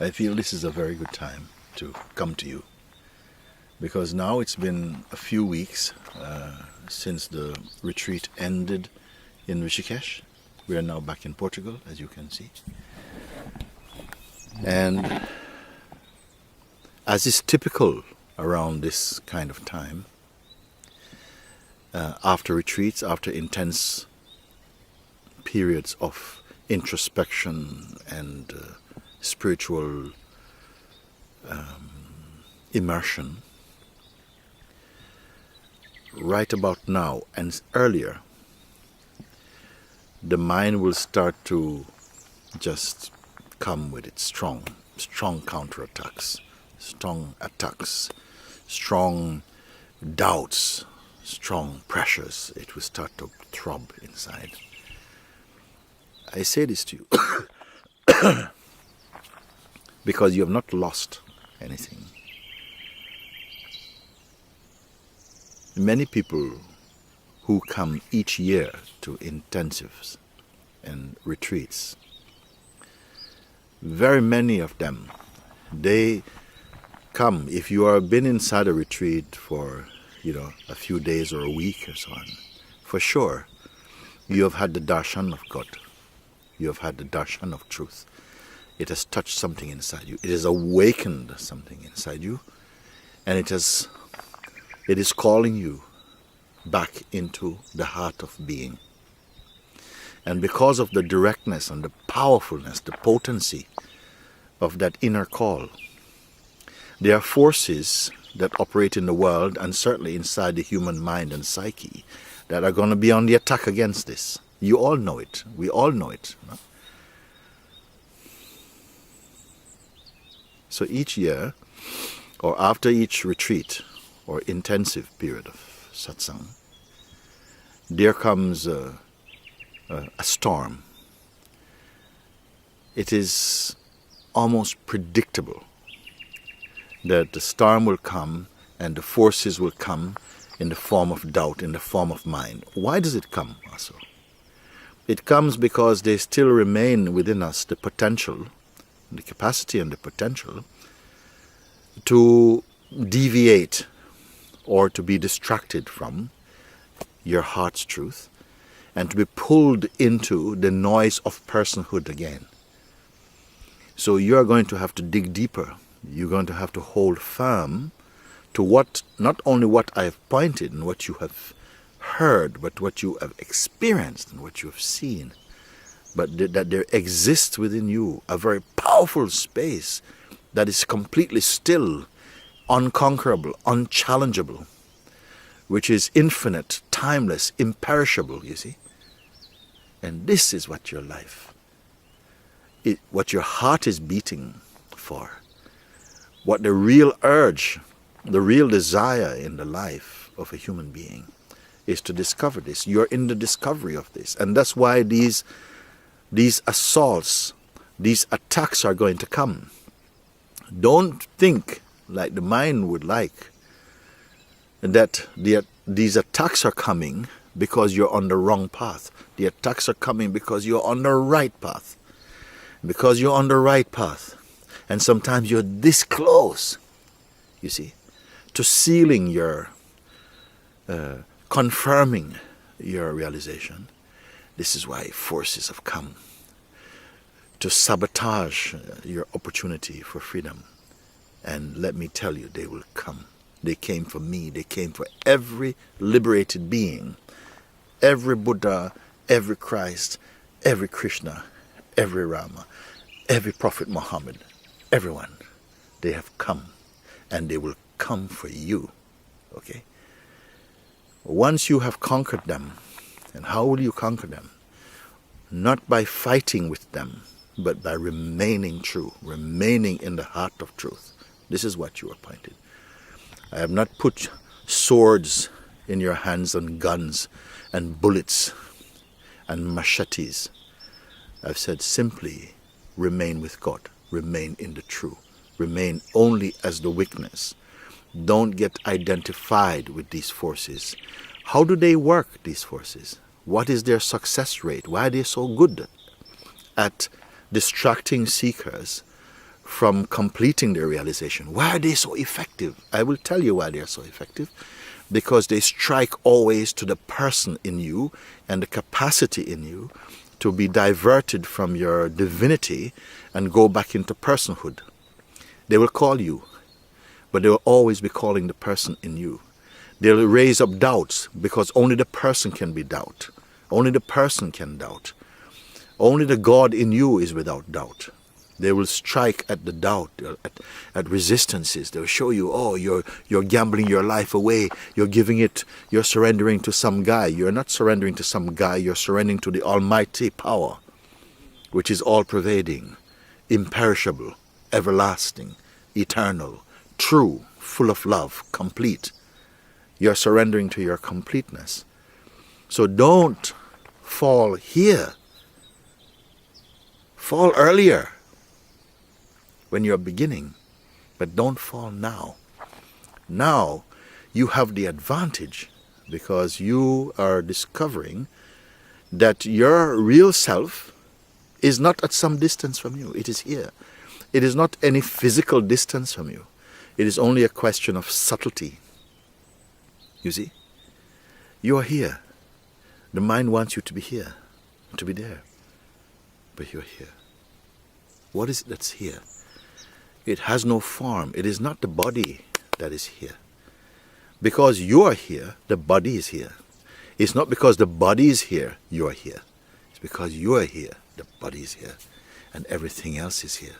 I feel this is a very good time to come to you, because now it's been a few weeks since the retreat ended in Rishikesh. We are now back in Portugal, as you can see. And as is typical around this kind of time, after retreats, after intense periods of introspection and spiritual immersion, right about now and earlier, the mind will start to just come with its strong counterattacks, strong attacks, strong doubts, strong pressures. It will start to throb inside. I say this to you because you have not lost anything. Many people who come each year to intensives and retreats, very many of them, they come, if you have been inside a retreat for, a few days or a week or so on, for sure, you have had the darshan of God. You have had the darshan of truth. It has touched something inside you. It has awakened something inside you. And it is calling you back into the heart of being. And because of the directness and the powerfulness, the potency of that inner call, there are forces that operate in the world and certainly inside the human mind and psyche that are going to be on the attack against this. You all know it. We all know it. No? So each year, or after each retreat or intensive period of satsang, there comes a storm. It is almost predictable that the storm will come and the forces will come in the form of doubt, in the form of mind. Why does it come also? It comes because there still remain within us the potential, the capacity and the potential to deviate or to be distracted from your heart's truth and to be pulled into the noise of personhood again. So you're going to have to dig deeper. You're going to have to hold firm to what, not only what I have pointed and what you have heard, but what you have experienced and what you have seen. But that there exists within you a very powerful space that is completely still, unconquerable, unchallengeable, which is infinite, timeless, imperishable, you see. And this is what your life, what your heart is beating for, what the real urge, the real desire in the life of a human being is to discover this. You're in the discovery of this. And that's why these assaults, these attacks are going to come. Don't think, like the mind would like, that these attacks are coming because you're on the wrong path. The attacks are coming because you're on the right path. Because you're on the right path. And sometimes you're this close, you see, to sealing your, confirming your realization. This is why forces have come to sabotage your opportunity for freedom. And let me tell you, they will come. They came for me. They came for every liberated being, every Buddha, every Christ, every Krishna, every Rama, every Prophet Muhammad, everyone. They have come, and they will come for you. Okay? Once you have conquered them, and how will you conquer them? Not by fighting with them, but by remaining true, remaining in the heart of truth. This is what you are appointed. I have not put swords in your hands and guns and bullets and machetes. I've said simply, remain with God, remain in the true, remain only as the witness. Don't get identified with these forces. How do they work, these forces? What is their success rate? Why are they so good at distracting seekers from completing their realization. Why are they so effective? I will tell you why they are so effective. Because they strike always to the person in you and the capacity in you to be diverted from your divinity and go back into personhood. They will call you, but they will always be calling the person in you. They'll raise up doubts because only the person can be doubt. Only the person can doubt. Only the God in you is without doubt. They will strike at the doubt, at resistances. They'll show you, oh, you're gambling your life away. You're giving it, you're surrendering to some guy. You're not surrendering to some guy. You're surrendering to the almighty power, which is all-pervading, imperishable, everlasting, eternal, true, full of love, complete. You're surrendering to your completeness. So don't fall here. Fall earlier when you're beginning, but don't fall now. Now you have the advantage because you are discovering that your real self is not at some distance from you. It is here. It is not any physical distance from you. It is only a question of subtlety. You see? You are here. The mind wants you to be here, to be there. But you're here. What is it that's here? It has no form. It is not the body that is here. Because you are here, the body is here. It's not because the body is here, you are here. It's because you are here, the body is here. And everything else is here.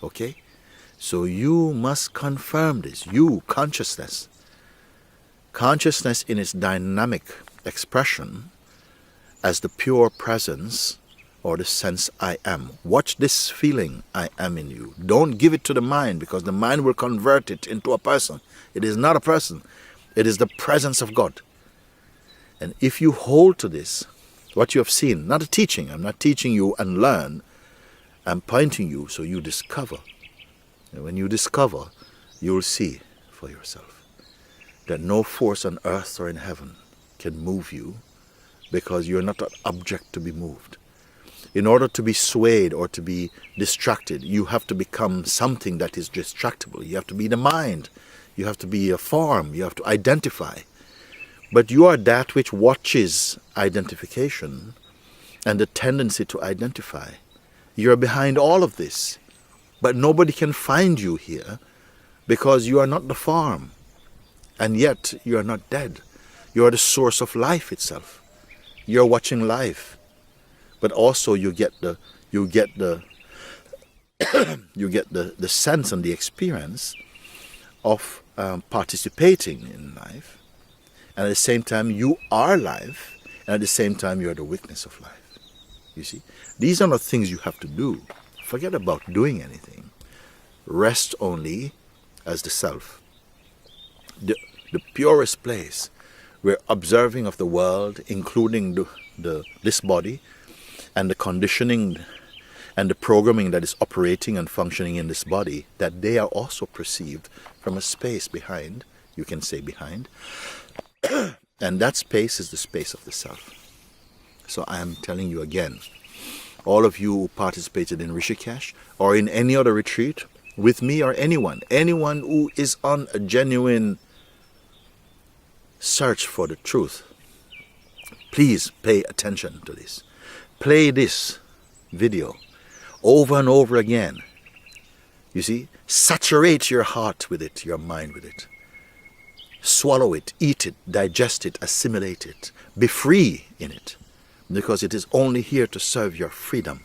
Okay? So you must confirm this. You, consciousness. Consciousness in its dynamic expression as the pure presence or the sense I am. Watch this feeling I am in you. Don't give it to the mind because the mind will convert it into a person. It is not a person. It is the presence of God. And if you hold to this, what you have seen, not a teaching, I'm not teaching you and learn, I'm pointing you so you discover. And when you discover, you will see for yourself that no force on earth or in heaven can move you because you're not an object to be moved. In order to be swayed or to be distracted, you have to become something that is distractible. You have to be the mind. You have to be a form. You have to identify. But you are that which watches identification and the tendency to identify. You're behind all of this. But nobody can find you here because you are not the form. And yet you are not dead. You are the source of life itself. You're watching life. But also you get the sense and the experience of participating in life, and at the same time you are life, and at the same time you are the witness of life. You see, these are not things you have to do. Forget about doing anything. Rest only as the self, the purest place where observing of the world, including this body, and the conditioning and the programming that is operating and functioning in this body, that they are also perceived from a space behind, you can say behind, and that space is the space of the self. So I am telling you again, all of you who participated in Rishikesh or in any other retreat, with me or anyone who is on a genuine search for the truth, please pay attention to this. Play this video over and over again. You see, saturate your heart with it, your mind with it. Swallow it, eat it, digest it, assimilate it. Be free in it, because it is only here to serve your freedom.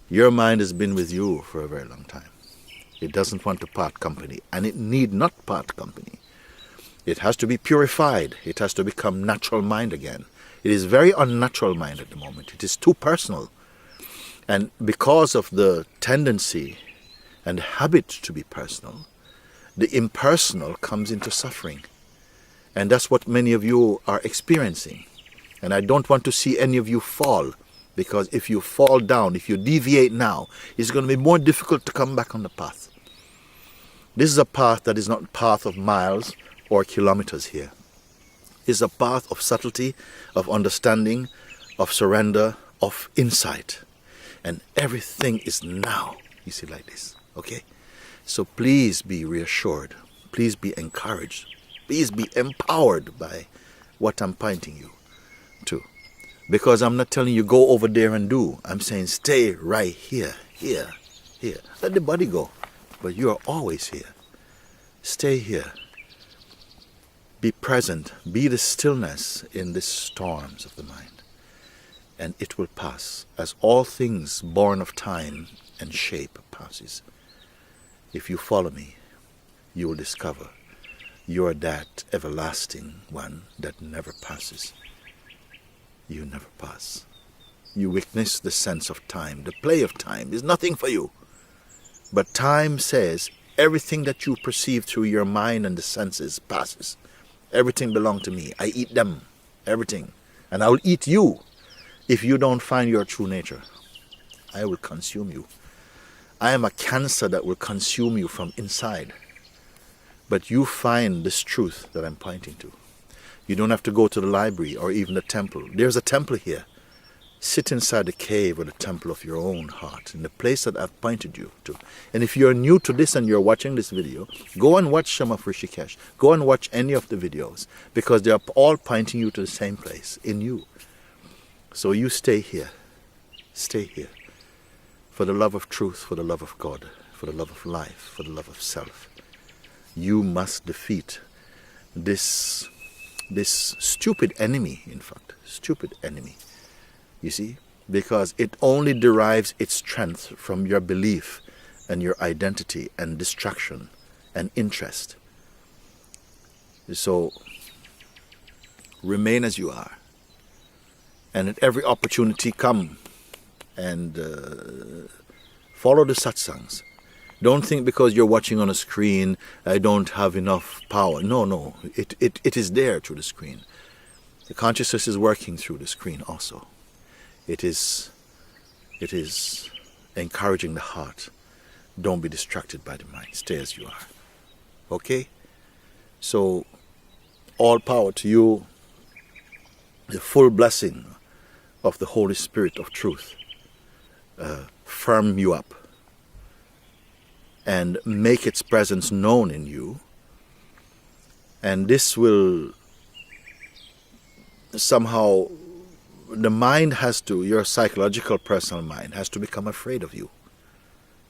Your mind has been with you for a very long time. It doesn't want to part company, and it need not part company. It has to be purified. It has to become natural mind again. It is very unnatural mind at the moment. It is too personal. And because of the tendency and habit to be personal, the impersonal comes into suffering. And that's what many of you are experiencing. And I don't want to see any of you fall, because if you fall down, if you deviate now, it's going to be more difficult to come back on the path. This is a path that is not a path of miles or kilometers here. It's a path of subtlety, of understanding, of surrender, of insight. And everything is now. You see, like this. Okay? So please be reassured. Please be encouraged. Please be empowered by what I'm pointing you to. Because I'm not telling you go over there and do. I'm saying stay right here, here, here. Let the body go. But you are always here. Stay here. Be present. Be the stillness in the storms of the mind. And it will pass, as all things born of time and shape passes. If you follow me, you will discover you are that everlasting one that never passes. You never pass. You witness the sense of time. The play of time is nothing for you. But time says everything that you perceive through your mind and the senses passes. Everything belongs to me. I eat them. Everything. And I will eat you if you don't find your true nature. I will consume you. I am a cancer that will consume you from inside. But you find this truth that I'm pointing to. You don't have to go to the library or even the temple. There's a temple here. Sit inside the cave or the temple of your own heart, in the place that I've pointed you to. And if you're new to this and you're watching this video, go and watch some of Rishikesh. Go and watch any of the videos, because they are all pointing you to the same place, in you. So you stay here. Stay here. For the love of truth, for the love of God, for the love of life, for the love of self. You must defeat this stupid enemy, in fact. Stupid enemy. You see, because it only derives its strength from your belief and your identity and distraction and interest. So, remain as you are. And at every opportunity, come and follow the satsangs. Don't think because you're watching on a screen, I don't have enough power. No. It is there through the screen. The consciousness is working through the screen also. It is encouraging the heart. Don't be distracted by the mind. Stay as you are. Okay? So, all power to you. The full blessing of the Holy Spirit of truth. Firm you up. And make its presence known in you. And this will somehow, the mind has to, your psychological personal mind has to become afraid of you.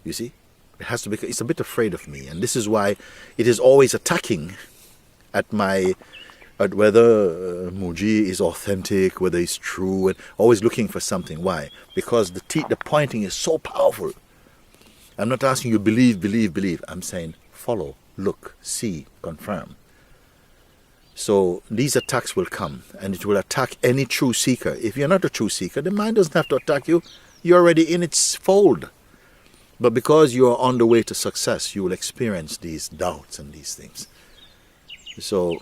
You see? It has to become, it's a bit afraid of me. And this is why it is always attacking at whether Muji is authentic, whether it's true, and always looking for something. Why? Because the pointing is so powerful. I'm not asking you believe. I'm saying follow, look, see, confirm. So these attacks will come, and it will attack any true seeker. If you're not a true seeker, the mind doesn't have to attack you. You're already in its fold. But because you are on the way to success, you will experience these doubts and these things. So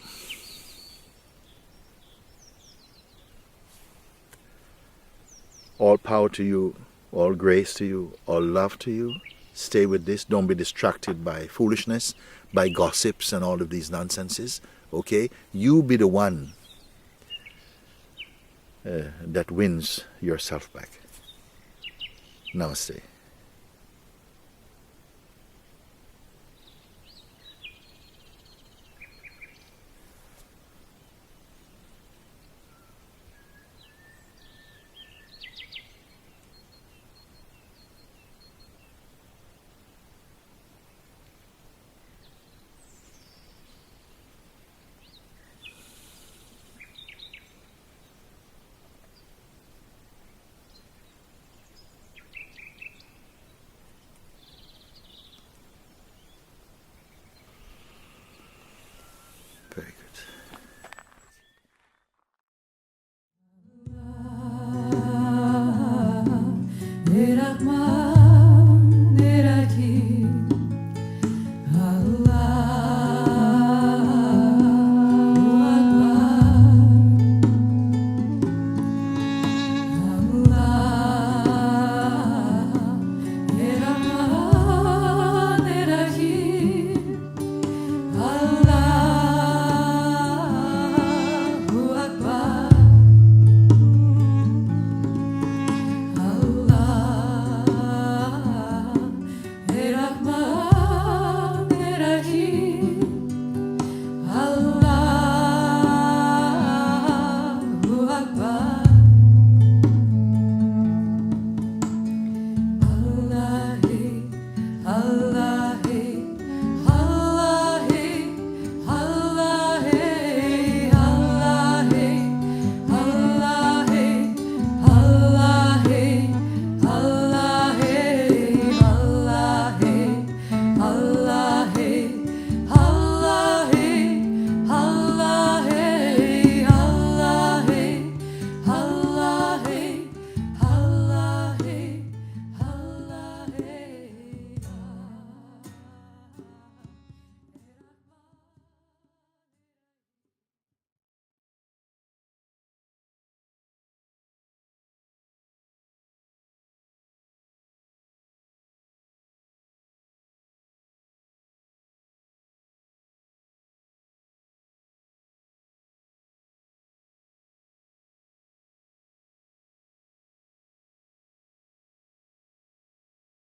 all power to you, all grace to you, all love to you. Stay with this. Don't be distracted by foolishness, by gossips and all of these nonsenses. Okay? You be the one that wins yourself back. Namaste.